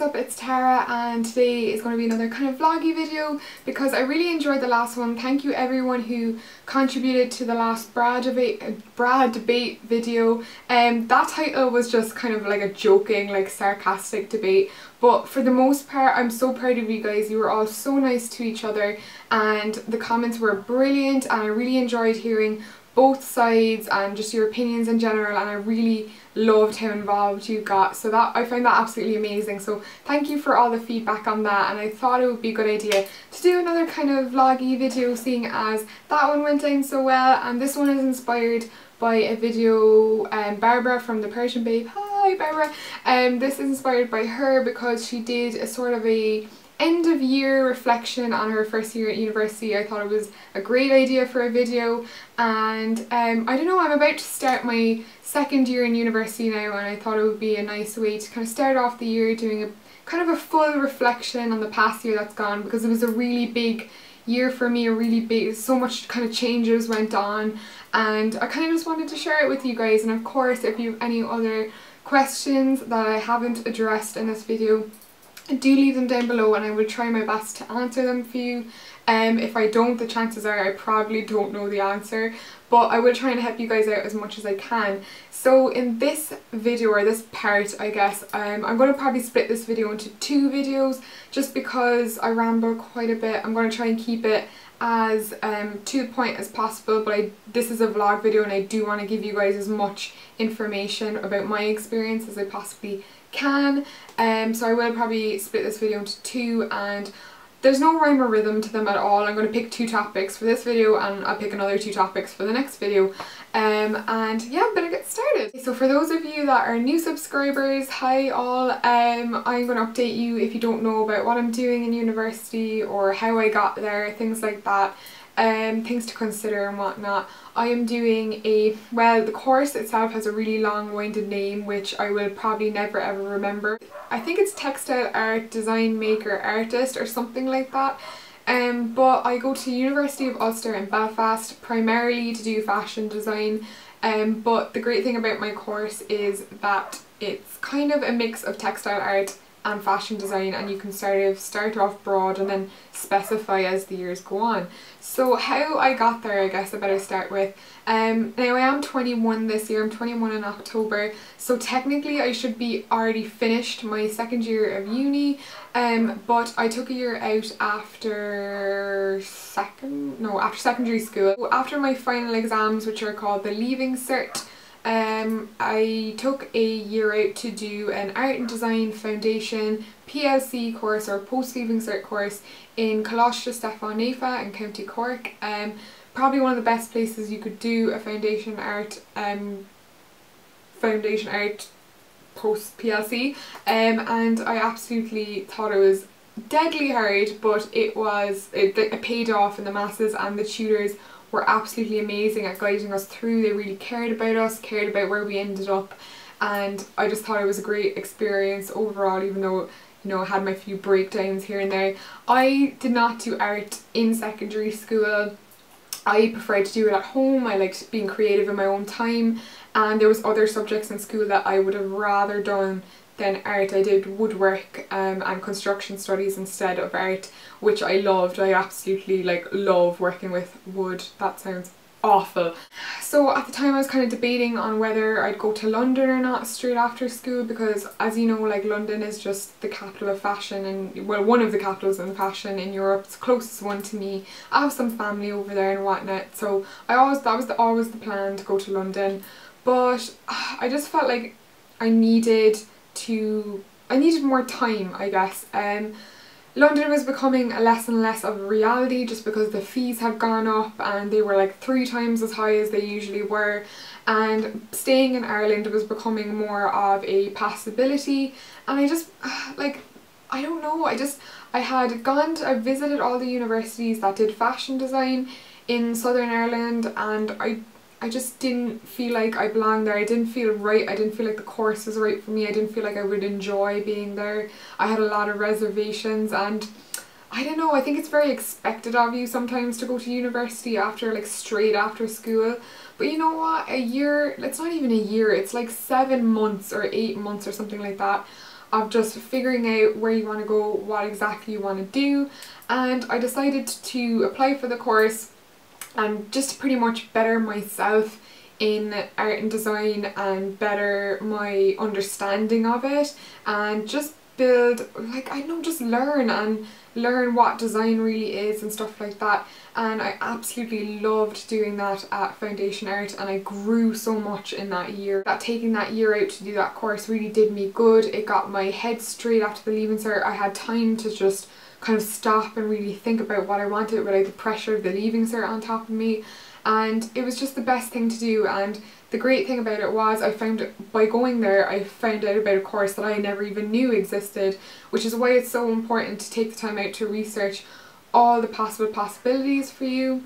up, it's Tara, and today is going to be another kind of vloggy video because I really enjoyed the last one. Thank you everyone who contributed to the last bra debate video. That title was just kind of like a joking, like sarcastic debate, but for the most part I'm so proud of you guys. You were all so nice to each other and the comments were brilliant, and I really enjoyed hearing both sides and just your opinions in general, and I really loved how involved you got, so that I found that absolutely amazing. So thank you for all the feedback on that, and I thought it would be a good idea to do another kind of vloggy video, seeing as that one went down so well. And this one is inspired by a video Barbara from the Persian Babe, hi Barbara, this is inspired by her because she did a sort of a end of year reflection on her first year at university. I thought it was a great idea for a video, and I don't know, I'm about to start my second year in university now, and I thought it would be a nice way to kind of start off the year doing a kind of a full reflection on the past year that's gone, because it was a really big year for me, a really big, so much kind of changes went on, and I kind of just wanted to share it with you guys. And of course, if you have any other questions that I haven't addressed in this video, do leave them down below and I will try my best to answer them for you. If I don't, the chances are I probably don't know the answer, but I will try and help you guys out as much as I can. So in this video, or this part I guess, I'm going to probably split this video into two videos just because I ramble quite a bit. I'm going to try and keep it as to the point as possible, but this is a vlog video and I do want to give you guys as much information about my experience as I possibly can. So I will probably split this video into two, and there's no rhyme or rhythm to them at all. I'm going to pick two topics for this video and I'll pick another two topics for the next video. And yeah, I'm gonna get started. So for those of you that are new subscribers, hi all. I'm going to update you if you don't know about what I'm doing in university or how I got there, things like that. Things to consider and whatnot. I am doing the course itself has a really long-winded name which I will probably never ever remember. I think it's Textile Art Design Maker Artist or something like that. But I go to University of Ulster in Belfast primarily to do fashion design. But the great thing about my course is that it's kind of a mix of textile art and fashion design, and you can start off broad and then specify as the years go on. So how I got there, I guess I better start with. Now I am 21 this year, I'm 21 in October, so technically I should be already finished my second year of uni, but I took a year out after secondary school. After my final exams, which are called the Leaving Cert, I took a year out to do an art and design foundation PLC course or post-leaving cert course in Coláiste Stefan Nafa in County Cork. Probably one of the best places you could do a foundation art post PLC, and I absolutely thought it was deadly hard, but it paid off in the masses, and the tutors were absolutely amazing at guiding us through. They really cared about us, cared about where we ended up, and I just thought it was a great experience overall, even though, you know, I had my few breakdowns here and there. I did not do art in secondary school. I preferred to do it at home. I liked being creative in my own time, and there was other subjects in school that I would have rather done than art. I did woodwork and construction studies instead of art, which I loved. I absolutely love working with wood. That sounds awful. So at the time I was kind of debating on whether I'd go to London or not straight after school, because as you know, London is just the capital of fashion, and well, one of the capitals in fashion in Europe. It's the closest one to me. I have some family over there and whatnot, so that was always the plan, to go to London. But I just felt like I needed more time, I guess. London was becoming less and less of a reality just because the fees had gone up and they were like 3 times as high as they usually were, and staying in Ireland was becoming more of a possibility. And I just I don't know, I visited all the universities that did fashion design in Southern Ireland, and I just didn't feel like I belonged there. I didn't feel right. I didn't feel like the course was right for me. I didn't feel like I would enjoy being there. I had a lot of reservations, and I don't know, I think it's very expected of you sometimes to go to university after straight after school. But you know what, a year, it's not even a year, it's like 7 months or 8 months or something like that of just figuring out where you want to go, what exactly you want to do, and I decided to apply for the course and just to pretty much better myself in art and design and better my understanding of it, and just build, like, I don't know, just learn what design really is and stuff like that. And I absolutely loved doing that at Foundation Art, and I grew so much in that year. That taking that year out to do that course really did me good. It got my head straight after the Leaving Cert. I had time to just kind of stop and really think about what I wanted without the pressure of the Leaving Cert on top of me, and it was just the best thing to do. And the great thing about it was by going there I found out about a course that I never even knew existed, which is why it's so important to take the time out to research all the possible possibilities for you.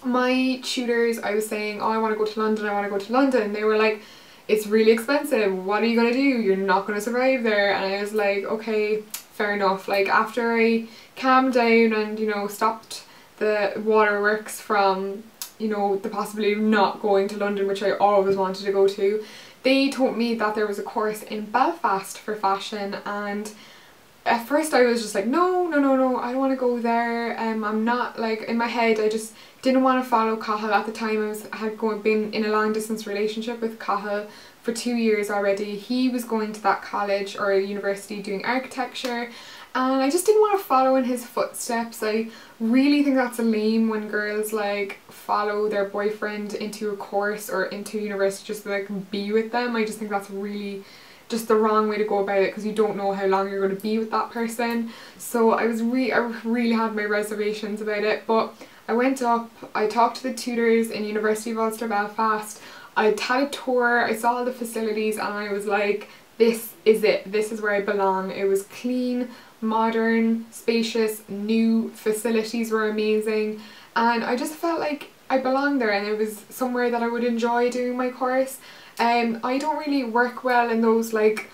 My tutors, I was saying, oh, I want to go to London, I want to go to London. They were like, it's really expensive, what are you going to do? You're not going to survive there. And I was like, okay, fair enough. Like, after I calmed down and, you know, stopped the waterworks from, you know, the possibility of not going to London, which I always wanted to go to, they told me that there was a course in Belfast for fashion, and at first I was just like, no, I don't want to go there. I'm not, like, in my head I just didn't want to follow Cathal. At the time I had been in a long distance relationship with Cathal for 2 years already. He was going to that college or university doing architecture, and I just didn't want to follow in his footsteps. I really think that's lame when girls like follow their boyfriend into a course or into university just so they can be with them. I just think that's really just the wrong way to go about it, because you don't know how long you're going to be with that person. So I really had my reservations about it, but I went up, I talked to the tutors in University of Ulster Belfast, I had a tour, I saw all the facilities, and I was like, this is it, this is where I belong. It was clean, modern, spacious, new, facilities were amazing, and I just felt like I belonged there, and it was somewhere that I would enjoy doing my course. I don't really work well in those like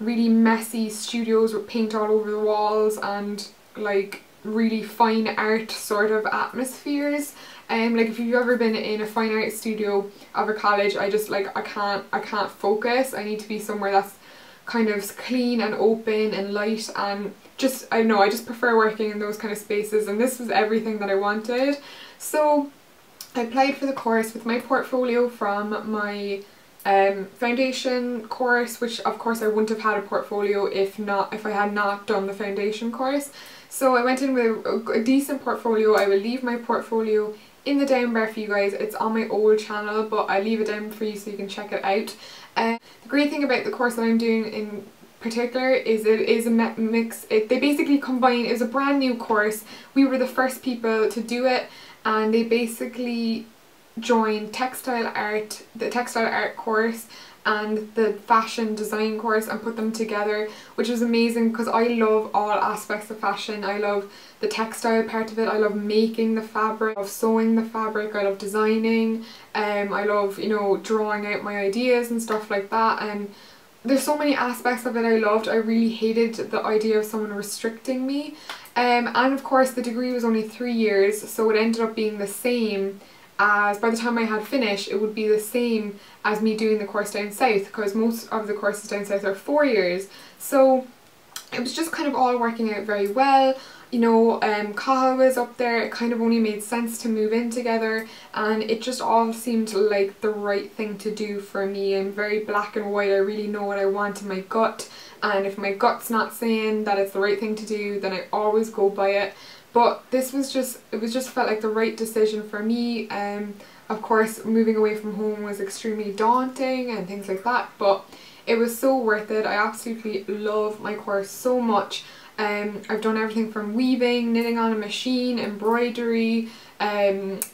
really messy studios with paint all over the walls and like really fine art sort of atmospheres. Like, if you've ever been in a fine art studio of a college, I just like, I can't focus. I need to be somewhere that's kind of clean and open and light, and just, I don't know, I just prefer working in those kind of spaces, and this was everything that I wanted. So I applied for the course with my portfolio from my foundation course, which of course I wouldn't have had a portfolio if I had not done the foundation course. So I went in with a decent portfolio. I will leave my portfolio in the down bar for you guys. It's on my old channel, but I leave it down for you so you can check it out. The great thing about the course that I'm doing in particular is it is a mix. They basically combine, it was a brand new course. We were the first people to do it, and they basically joined textile art, the textile art course and the fashion design course, and put them together, which was amazing because I love all aspects of fashion. I love the textile part of it, I love making the fabric, I love sewing the fabric, I love designing, I love, you know, drawing out my ideas and stuff like that, and there's so many aspects of it I loved. I really hated the idea of someone restricting me, and of course the degree was only 3 years, so it ended up being the same as, by the time I had finished, it would be the same as me doing the course down south, because most of the courses down south are 4 years. So it was just kind of all working out very well. You know, Cathal was up there, it kind of only made sense to move in together, and it just all seemed like the right thing to do for me. I'm very black and white, I really know what I want in my gut, and if my gut's not saying that it's the right thing to do, then I always go by it. But this was just, it just felt like the right decision for me. Of course, moving away from home was extremely daunting and things like that, but it was so worth it. I absolutely love my course so much. I've done everything from weaving, knitting on a machine, embroidery,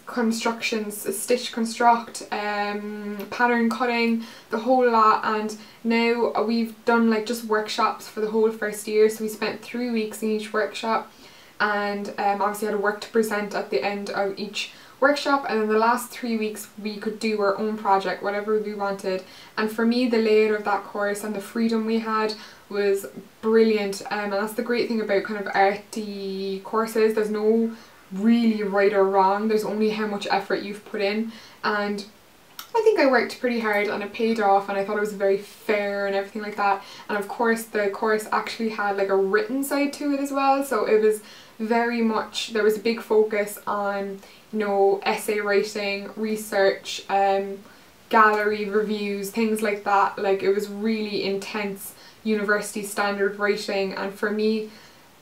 constructions, stitch construct, pattern cutting, the whole lot, and now we've done like just workshops for the whole first year, so we spent 3 weeks in each workshop, and obviously had a work to present at the end of each workshop, and in the last 3 weeks we could do our own project, whatever we wanted. And for me, the layout of that course and the freedom we had was brilliant, and that's the great thing about kind of arty courses. There's no really right or wrong, there's only how much effort you've put in, and I think I worked pretty hard and it paid off, and I thought it was very fair and everything like that. And of course the course actually had like a written side to it as well, so it was very much, there was a big focus on, you know, essay writing, research, gallery reviews, things like that. Like, it was really intense university standard writing, and for me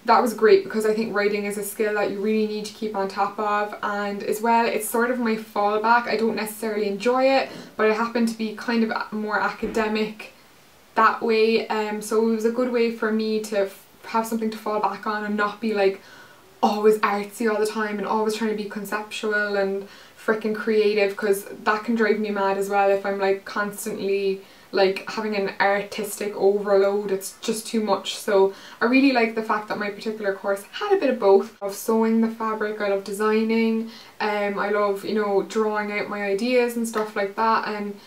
that was great because I think writing is a skill that you really need to keep on top of, and as well it's sort of my fallback. I don't necessarily enjoy it, but I happen to be kind of more academic that way, so it was a good way for me to have something to fall back on and not be like always artsy all the time and always trying to be conceptual and freaking creative, because that can drive me mad as well if I'm like constantly like having an artistic overload. It's just too much. So I really like the fact that my particular course had a bit of both. I love sewing the fabric, I love designing, I love, you know, drawing out my ideas and stuff like that, and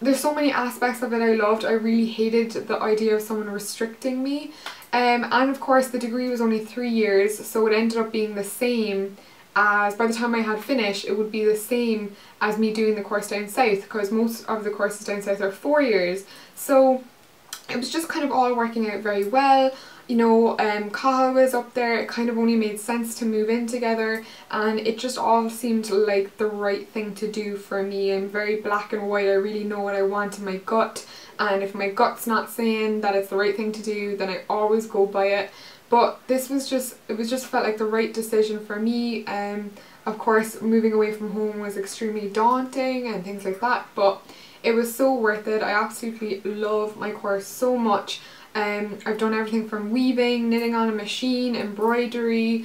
there's so many aspects of it I loved. I really hated the idea of someone restricting me, and of course the degree was only 3 years, so it ended up being the same as, by the time I had finished, it would be the same as me doing the course down south, because most of the courses down south are 4 years. So it was just kind of all working out very well. You know, Cathal was up there, it kind of only made sense to move in together, and it just all seemed like the right thing to do for me. I'm very black and white, I really know what I want in my gut, and if my gut's not saying that it's the right thing to do, then I always go by it. But this was just, it was just felt like the right decision for me. Of course moving away from home was extremely daunting and things like that, but it was so worth it. I absolutely love my course so much. I've done everything from weaving, knitting on a machine, embroidery,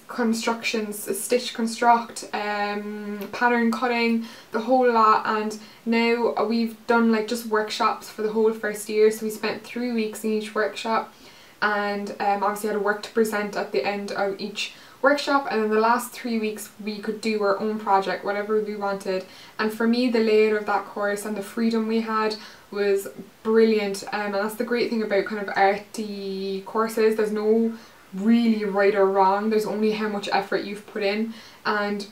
constructions, stitch construct, pattern cutting, the whole lot, and now we've done like just workshops for the whole first year, so we spent 3 weeks in each workshop, and obviously had a work to present at the end of each workshop, and in the last 3 weeks we could do our own project, whatever we wanted. And for me, the layout of that course and the freedom we had was brilliant, and that's the great thing about kind of arty courses. There's no really right or wrong, there's only how much effort you've put in, and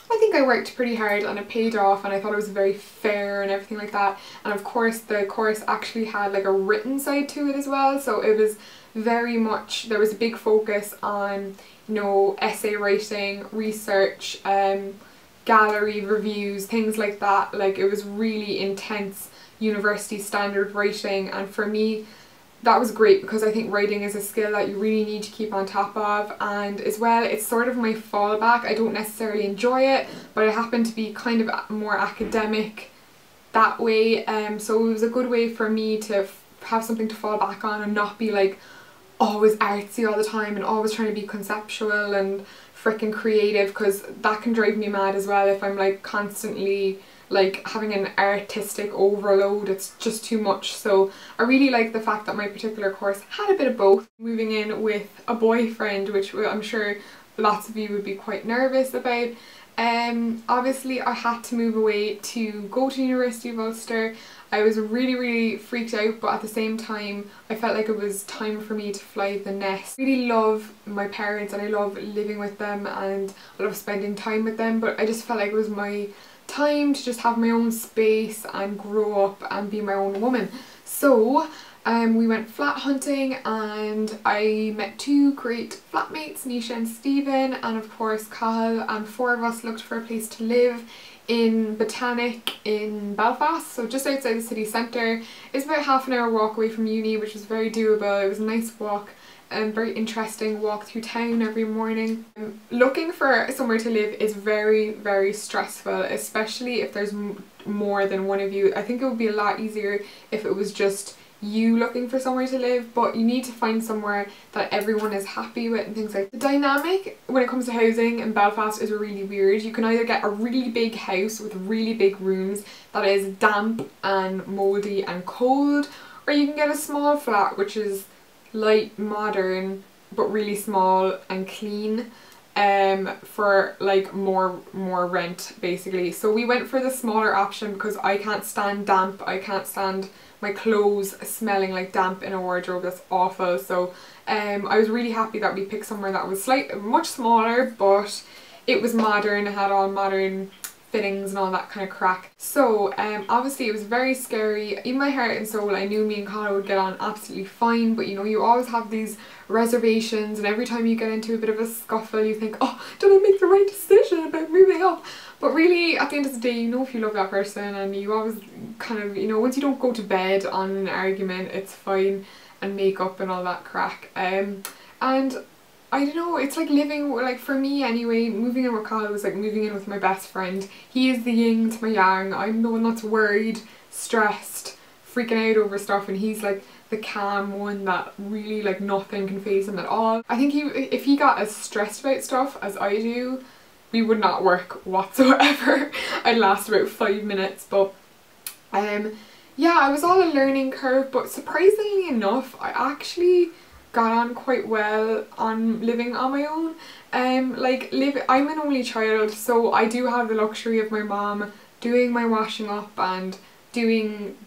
I think I worked pretty hard and it paid off, and I thought it was very fair and everything like that. And of course the course actually had like a written side to it as well, so it was very much, there was a big focus on, you know, essay writing, research, gallery reviews, things like that. Like, it was really intense university standard writing, and for me that was great because I think writing is a skill that you really need to keep on top of, and as well it's sort of my fallback. I don't necessarily enjoy it, but I happen to be kind of more academic that way, so it was a good way for me to have something to fall back on and not be like always artsy all the time and always trying to be conceptual and freaking creative, because that can drive me mad as well if I'm like constantly like having an artistic overload. It's just too much. So I really like the fact that my particular course had a bit of both. Moving in with a boyfriend, which I'm sure lots of you would be quite nervous about. Obviously I had to move away to go to University of Ulster. I was really freaked out, but at the same time I felt like it was time for me to fly the nest. I really love my parents and I love living with them and I love spending time with them, but I just felt like it was my time to just have my own space and grow up and be my own woman. So we went flat hunting and I met 2 great flatmates, Nisha and Stephen, and of course Cathal, and 4 of us looked for a place to live in Botanic in Belfast, so just outside the city centre. It's about half an hour walk away from uni, which was very doable. It was a nice walk and very interesting walk through town every morning. Looking for somewhere to live is very stressful, especially if there's more than one of you. I think it would be a lot easier if it was just you looking for somewhere to live, but you need to find somewhere that everyone is happy with and things like that. The dynamic when it comes to housing in Belfast is really weird. You can either get a really big house with really big rooms that is damp and mouldy and cold, or you can get a small flat which is light, modern, but really small and clean, for like more rent basically. So we went for the smaller option because I can't stand damp. I can't stand my clothes smelling like damp in a wardrobe. That's awful. So I was really happy that we picked somewhere that was much smaller, but it was modern. It had all modern fittings and all that kind of crack. So obviously it was very scary. In my heart and soul I knew me and Connor would get on absolutely fine, but you know, you always have these reservations, and every time you get into a bit of a scuffle you think, oh, did I make the right decision about moving up? But really at the end of the day, you know if you love that person, and you always kind of, you know, once you don't go to bed on an argument, it's fine, and make up and all that crack. And I don't know, it's like living, like for me anyway, moving in with Kyle was like moving in with my best friend. He is the yin to my yang. I'm the one that's worried, stressed, freaking out over stuff, and he's like the calm one that really like nothing can faze him at all. I think if he got as stressed about stuff as I do, we would not work whatsoever. I'd last about 5 minutes, but yeah, I was all a learning curve, but surprisingly enough, I actually got on quite well on living on my own. I'm an only child, so I do have the luxury of my mom doing my washing up and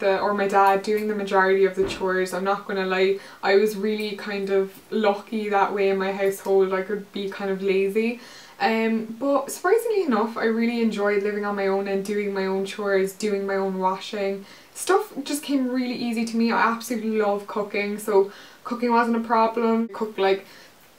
or my dad doing the majority of the chores. I'm not gonna lie, I was really kind of lucky that way in my household. I could be kind of lazy. But surprisingly enough, I really enjoyed living on my own and doing my own chores, doing my own washing. Stuff just came really easy to me. I absolutely love cooking, so cooking wasn't a problem. I cooked like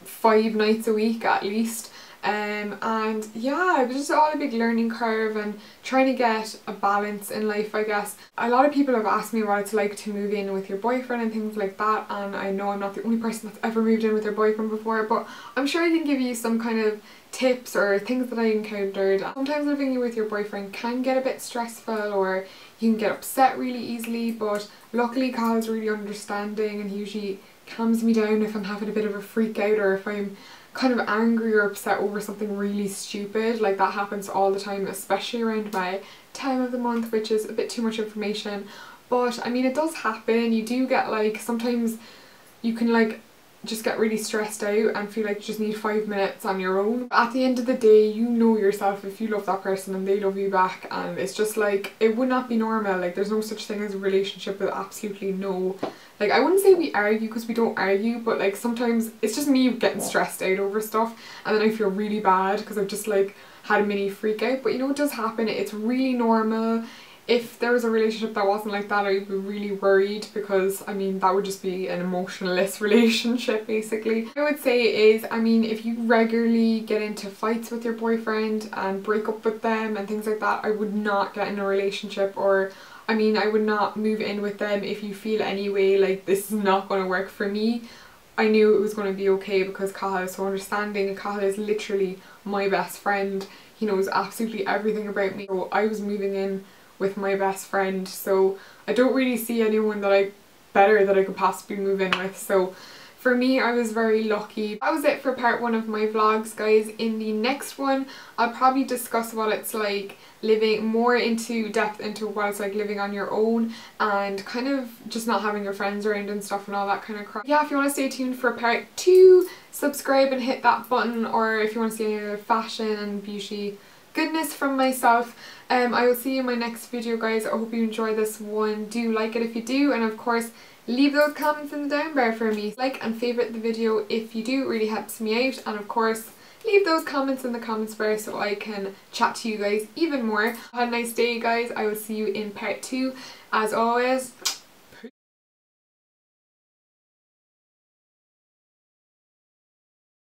5 nights a week at least. And yeah, it was just all a big learning curve and trying to get a balance in life, I guess. A lot of people have asked me what it's like to move in with your boyfriend and things like that, and I know I'm not the only person that's ever moved in with their boyfriend before, but I'm sure I can give you some kind of tips or things that I encountered. Sometimes living with your boyfriend can get a bit stressful, or you can get upset really easily, but luckily Kyle's really understanding and he usually calms me down if I'm having a bit of a freak out, or if I'm kind of angry or upset over something really stupid. Like that happens all the time, especially around my time of the month, which is a bit too much information, but I mean it does happen. You do get like, sometimes you can like just get really stressed out and feel like you just need 5 minutes on your own. At the end of the day, you know yourself if you love that person and they love you back, and it's just like, it would not be normal. Like there's no such thing as a relationship with absolutely no, like I wouldn't say we argue because we don't argue, but like sometimes it's just me getting stressed out over stuff and then I feel really bad because I've just like had a mini freak out. But you know, it does happen. It's really normal. If there was a relationship that wasn't like that, I'd be really worried, because I mean that would just be an emotionless relationship basically. What I would say is, I mean, if you regularly get into fights with your boyfriend and break up with them and things like that, I would not get in a relationship, or I mean I would not move in with them if you feel anyway like this is not going to work for me. I knew it was going to be okay because Kyle is so understanding. Kyle is literally my best friend. He knows absolutely everything about me. So I was moving in with my best friend, so I don't really see anyone that I could possibly move in with. So for me, I was very lucky. That was it for part 1 of my vlogs, guys. In the next one, I'll probably discuss what it's like living more into depth into what it's like living on your own and kind of just not having your friends around and stuff and all that kind of crap. Yeah, if you want to stay tuned for part 2, subscribe and hit that button, or if you want to see any fashion and beauty goodness from myself. I will see you in my next video, guys. I hope you enjoy this one. Do like it if you do, and of course leave those comments in the down bar for me. Like and favourite the video if you do, it really helps me out, and of course leave those comments in the comments bar so I can chat to you guys even more. Have a nice day, guys. I will see you in part 2 as always.